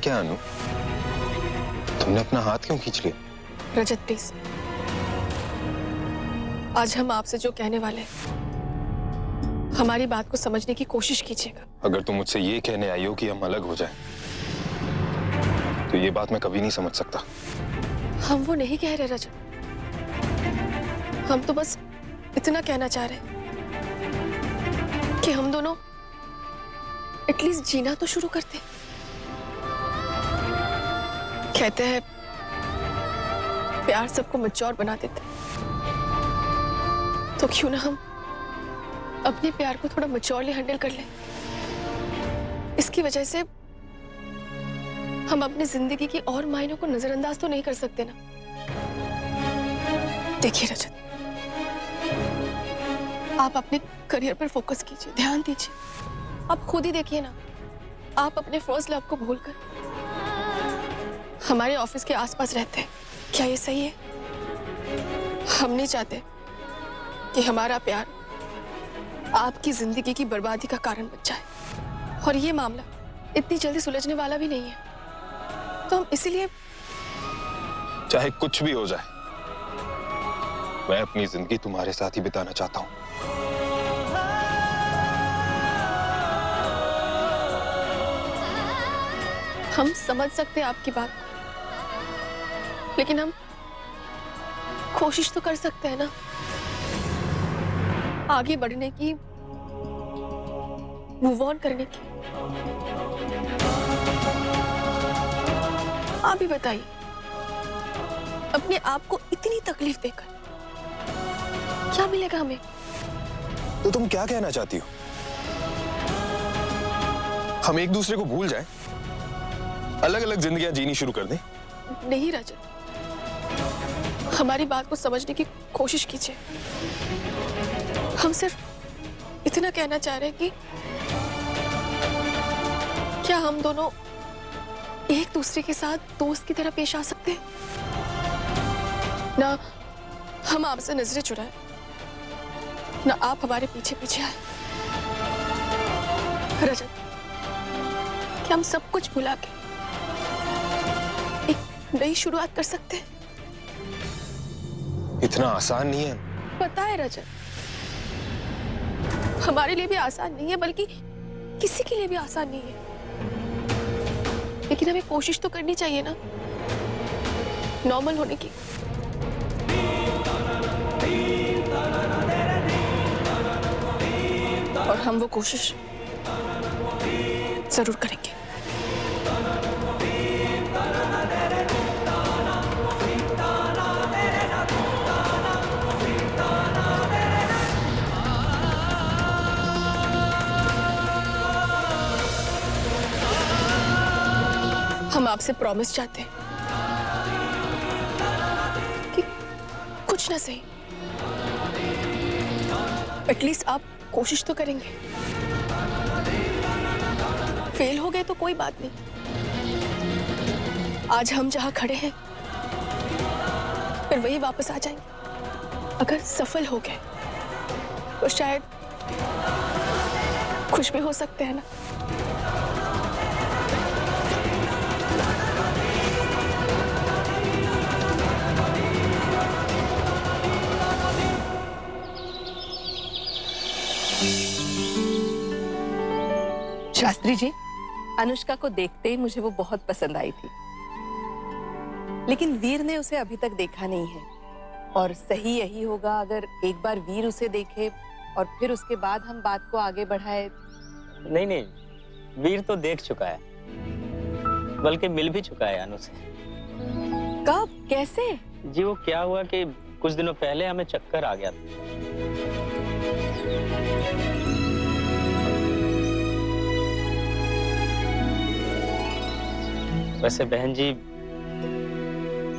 क्या अनु, तुमने अपना हाथ क्यों खींच लिया? रजत प्लीज, आज हम आपसे जो कहने वाले हैं, हमारी बात को समझने की कोशिश कीजिएगा। अगर तुम मुझसे ये कहने आई हो कि हम अलग हो जाएं, तो ये बात मैं कभी नहीं समझ सकता। हम वो नहीं कह रहे रजत, हम तो बस इतना कहना चाह रहे हैं कि हम दोनों एटलीस्ट जीना तो शुरू करते। कहते हैं प्यार सबको मैच्योर बना देता है, तो क्यों ना हम अपने प्यार को थोड़ा मैच्योरली हैंडल कर लें। इसकी वजह से हम अपनी जिंदगी की और मायनों को नजरअंदाज तो नहीं कर सकते ना। देखिए रजत, आप अपने करियर पर फोकस कीजिए, ध्यान दीजिए। आप खुद ही देखिए ना, आप अपने फर्स्ट लव को भूलकर हमारे ऑफिस के आसपास रहते हैं। क्या ये सही है? हम नहीं चाहते कि हमारा प्यार आपकी जिंदगी की बर्बादी का कारण बन जाए, और ये मामला इतनी जल्दी सुलझने वाला भी नहीं है। तो हम इसीलिए, चाहे कुछ भी हो जाए, मैं अपनी जिंदगी तुम्हारे साथ ही बिताना चाहता हूं। हम समझ सकते हैं आपकी बात, लेकिन हम कोशिश तो कर सकते हैं ना आगे बढ़ने की, मूव ऑन करने की। आप भी बताइए, अपने आप को इतनी तकलीफ देकर क्या मिलेगा हमें? तो तुम क्या कहना चाहती हो? हम एक दूसरे को भूल जाएं, अलग अलग जिंदगियां जीनी शुरू कर दें? नहीं रजत, हमारी बात को समझने की कोशिश कीजिए। हम सिर्फ इतना कहना चाह रहे हैं कि क्या हम दोनों एक दूसरे के साथ दोस्त की तरह पेश आ सकते हैं? ना हम आपसे नजरें चुराएं, ना आप हमारे पीछे पीछे आए। रजत, क्या हम सब कुछ भुला के एक नई शुरुआत कर सकते हैं? इतना आसान नहीं है। पता है रजत, हमारे लिए भी आसान नहीं है, बल्कि किसी के लिए भी आसान नहीं है। लेकिन हमें कोशिश तो करनी चाहिए ना नॉर्मल होने की। और हम वो कोशिश जरूर करेंगे। हम आपसे प्रॉमिस चाहते हैं कि कुछ ना सही, एटलीस्ट आप कोशिश तो करेंगे। फेल हो गए तो कोई बात नहीं, आज हम जहां खड़े हैं फिर वही वापस आ जाएंगे। अगर सफल हो गए तो शायद खुश भी हो सकते हैं ना। शास्त्री जी, अनुष्का को देखते ही मुझे वो बहुत पसंद आई थी, लेकिन वीर ने उसे अभी तक देखा नहीं है। और सही यही होगा अगर एक बार वीर उसे देखे और फिर उसके बाद हम बात को आगे बढ़ाए। नहीं नहीं, वीर तो देख चुका है, बल्कि मिल भी चुका है अनु से। कब, कैसे? जी वो क्या हुआ कि कुछ दिनों पहले हमें चक्कर आ गया था। वैसे बहन जी,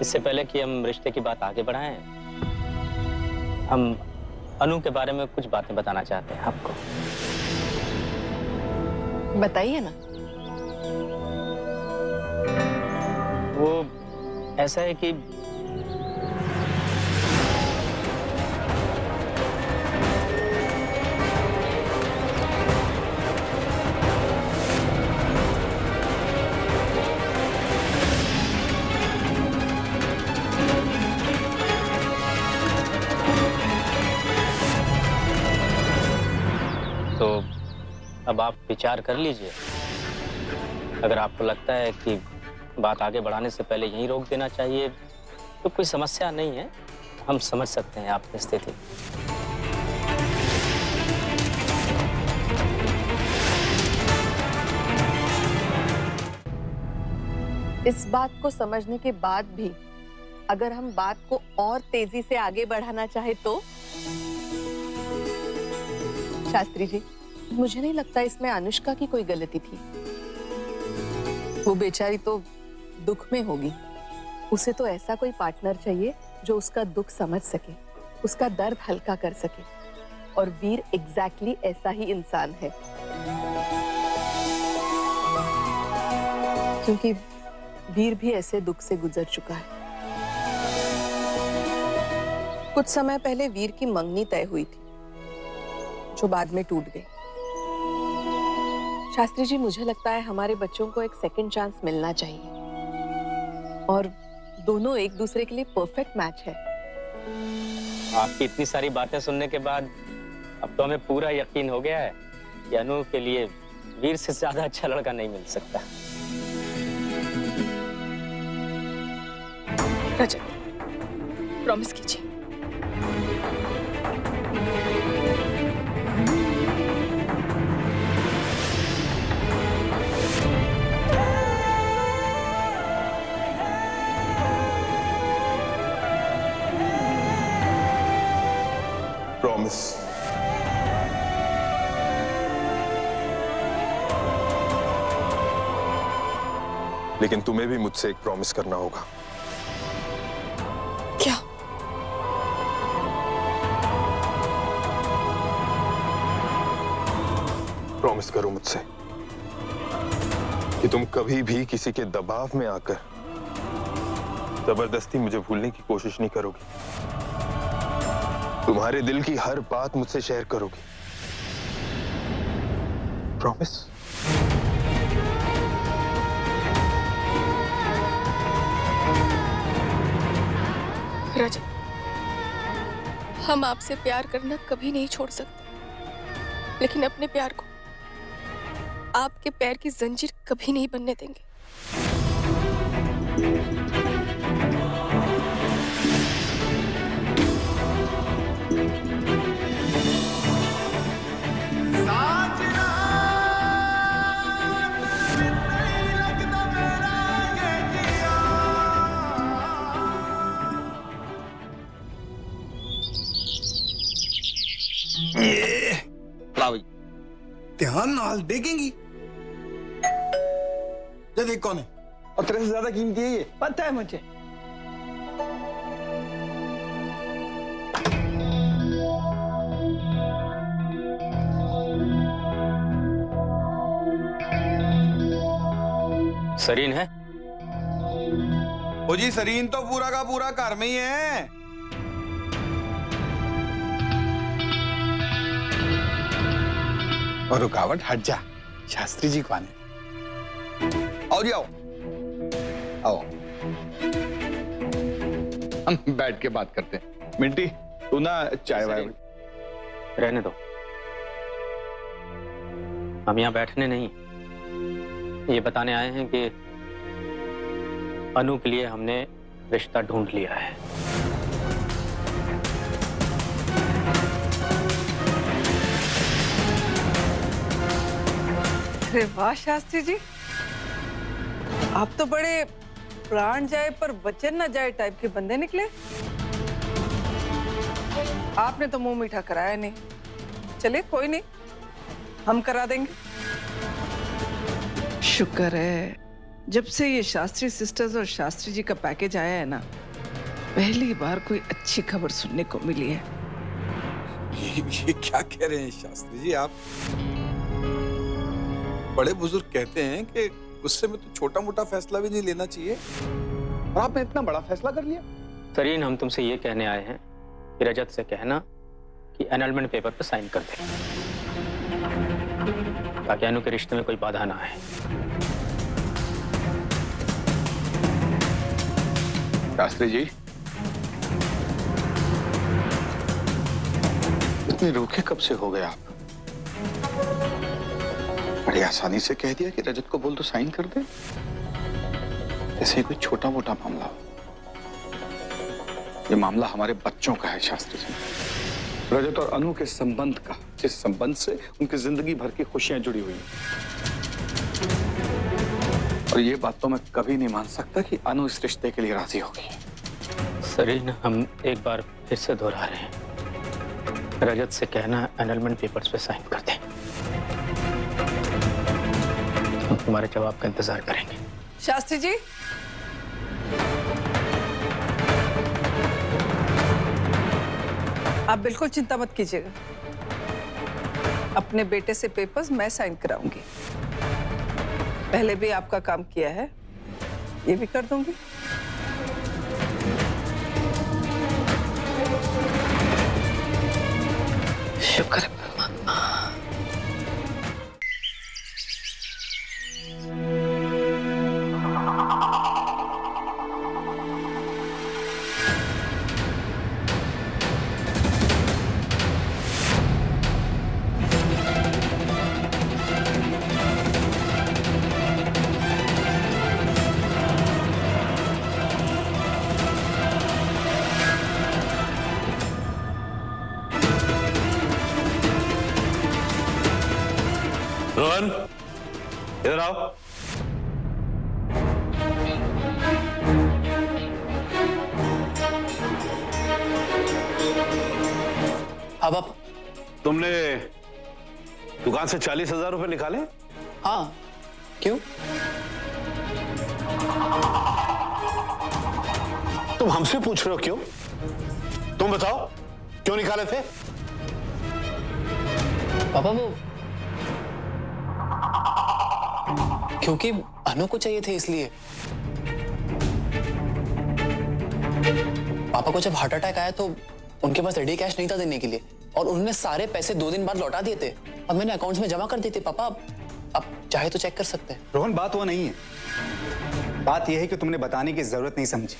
इससे पहले कि हम रिश्ते की बात आगे बढ़ाएं, हम अनु के बारे में कुछ बातें बताना चाहते हैं आपको। बताइए ना। वो ऐसा है कि अब आप विचार कर लीजिए। अगर आपको लगता है कि बात आगे बढ़ाने से पहले यहीं रोक देना चाहिए तो कोई समस्या नहीं है, हम समझ सकते हैं आपकी स्थिति। इस बात को समझने के बाद भी अगर हम बात को और तेजी से आगे बढ़ाना चाहे तो? शास्त्री जी, मुझे नहीं लगता इसमें अनुष्का की कोई गलती थी। वो बेचारी तो दुख में होगी। उसे तो ऐसा कोई पार्टनर चाहिए जो उसका दुख समझ सके, उसका दर्द हल्का कर सके। और वीर एग्जैक्टली ऐसा ही इंसान है, क्योंकि वीर भी ऐसे दुख से गुजर चुका है। कुछ समय पहले वीर की मंगनी तय हुई थी, जो बाद में टूट गई। शास्त्री जी, मुझे लगता है हमारे बच्चों को एक सेकंड चांस मिलना चाहिए और दोनों एक दूसरे के लिए परफेक्ट मैच है। आपकी इतनी सारी बातें सुनने के बाद अब तो हमें पूरा यकीन हो गया है कि अनु के लिए वीर से ज्यादा अच्छा लड़का नहीं मिल सकता। रजत, प्रॉमिस कीजिए। प्रॉमिस। लेकिन तुम्हें भी मुझसे एक प्रॉमिस करना होगा। क्या? प्रॉमिस करो मुझसे कि तुम कभी भी किसी के दबाव में आकर जबरदस्ती मुझे भूलने की कोशिश नहीं करोगी। तुम्हारे दिल की हर बात मुझसे शेयर करोगी। प्रॉमिस? रजत, हम आपसे प्यार करना कभी नहीं छोड़ सकते, लेकिन अपने प्यार को आपके पैर की जंजीर कभी नहीं बनने देंगे। ध्यान नाल देखेंगी। ये देख कौन है? और तेरे से ज्यादा कीमती है ये। पता है मुझे। सरीन है? ओ जी, सरीन तो पूरा का पूरा घर में ही है। और रुकावट हट जा। शास्त्री जी कौन है? आओ जी, आओ आओ, हम बैठ के बात करते हैं। मिंटी, तू ना चाय वाय रहने दो, हम यहाँ बैठने नहीं, ये बताने आए हैं कि अनु के लिए हमने रिश्ता ढूंढ लिया है। अरे वाह शास्त्री जी, आप तो बड़े प्राण जाए पर वचन न जाए टाइप के बंदे निकले। आपने तो मुंह मीठा कराया नहीं। चलिए कोई नहीं, हम करा देंगे। शुक्र है जब से ये शास्त्री सिस्टर्स और शास्त्री जी का पैकेज आया है ना, पहली बार कोई अच्छी खबर सुनने को मिली है। ये क्या कह रहे हैं शास्त्री जी आप? बड़े बुजुर्ग कहते हैं कि गुस्से में तो छोटा मोटा फैसला भी नहीं लेना चाहिए, और आपने इतना बड़ा फैसला कर लिया। सरीन, हम तुमसे ये कहने आए हैं कि रजत से कहना कि एनरोलमेंट पेपर पर साइन कर दे, ताकि अनु के रिश्ते में कोई बाधा ना आए। शास्त्री जी, इतने रूखे कब से हो गए आप? बड़ी आसानी से कह दिया कि रजत को बोल दो साइन कर दे, जैसे कोई छोटा मोटा मामला हो। ये मामला हमारे बच्चों का है शास्त्री जी, रजत और अनु के संबंध का, जिस संबंध से उनकी जिंदगी भर की खुशियां जुड़ी हुई हैं। और ये बात तो मैं कभी नहीं मान सकता कि अनु इस रिश्ते के लिए राजी होगी। सरीन, हम एक बार फिर से दोहरा रहे हैं, रजत से कहना एनरोलमेंट पेपर्स पे साइन कर दें। हम तुम्हारे जवाब का इंतजार करेंगे। शास्त्री जी, आप बिल्कुल चिंता मत कीजिएगा, अपने बेटे से पेपर्स मैं साइन कराऊंगी। पहले भी आपका काम किया है, ये भी कर दूंगी। शुक्र है परमात्मा। रोहन, इधर आओ। अब आप तुमने दुकान से 40,000 रुपए निकाले? हाँ, क्यों? तुम हमसे पूछ रहे हो क्यों? तुम बताओ क्यों निकाले थे? पापा वो क्योंकि अनु को चाहिए थे इसलिए। पापा को जब हार्ट अटैक आया तो उनके पास रेडी कैश नहीं था देने के लिए, और उन्होंने सारे पैसे 2 दिन बाद लौटा दिए थे और मैंने अकाउंट्स में जमा कर दिए थे। पापा आप चाहे तो चेक कर सकते हैं। रोहन, बात वो नहीं है। बात यह है कि तुमने बताने की जरूरत नहीं समझी।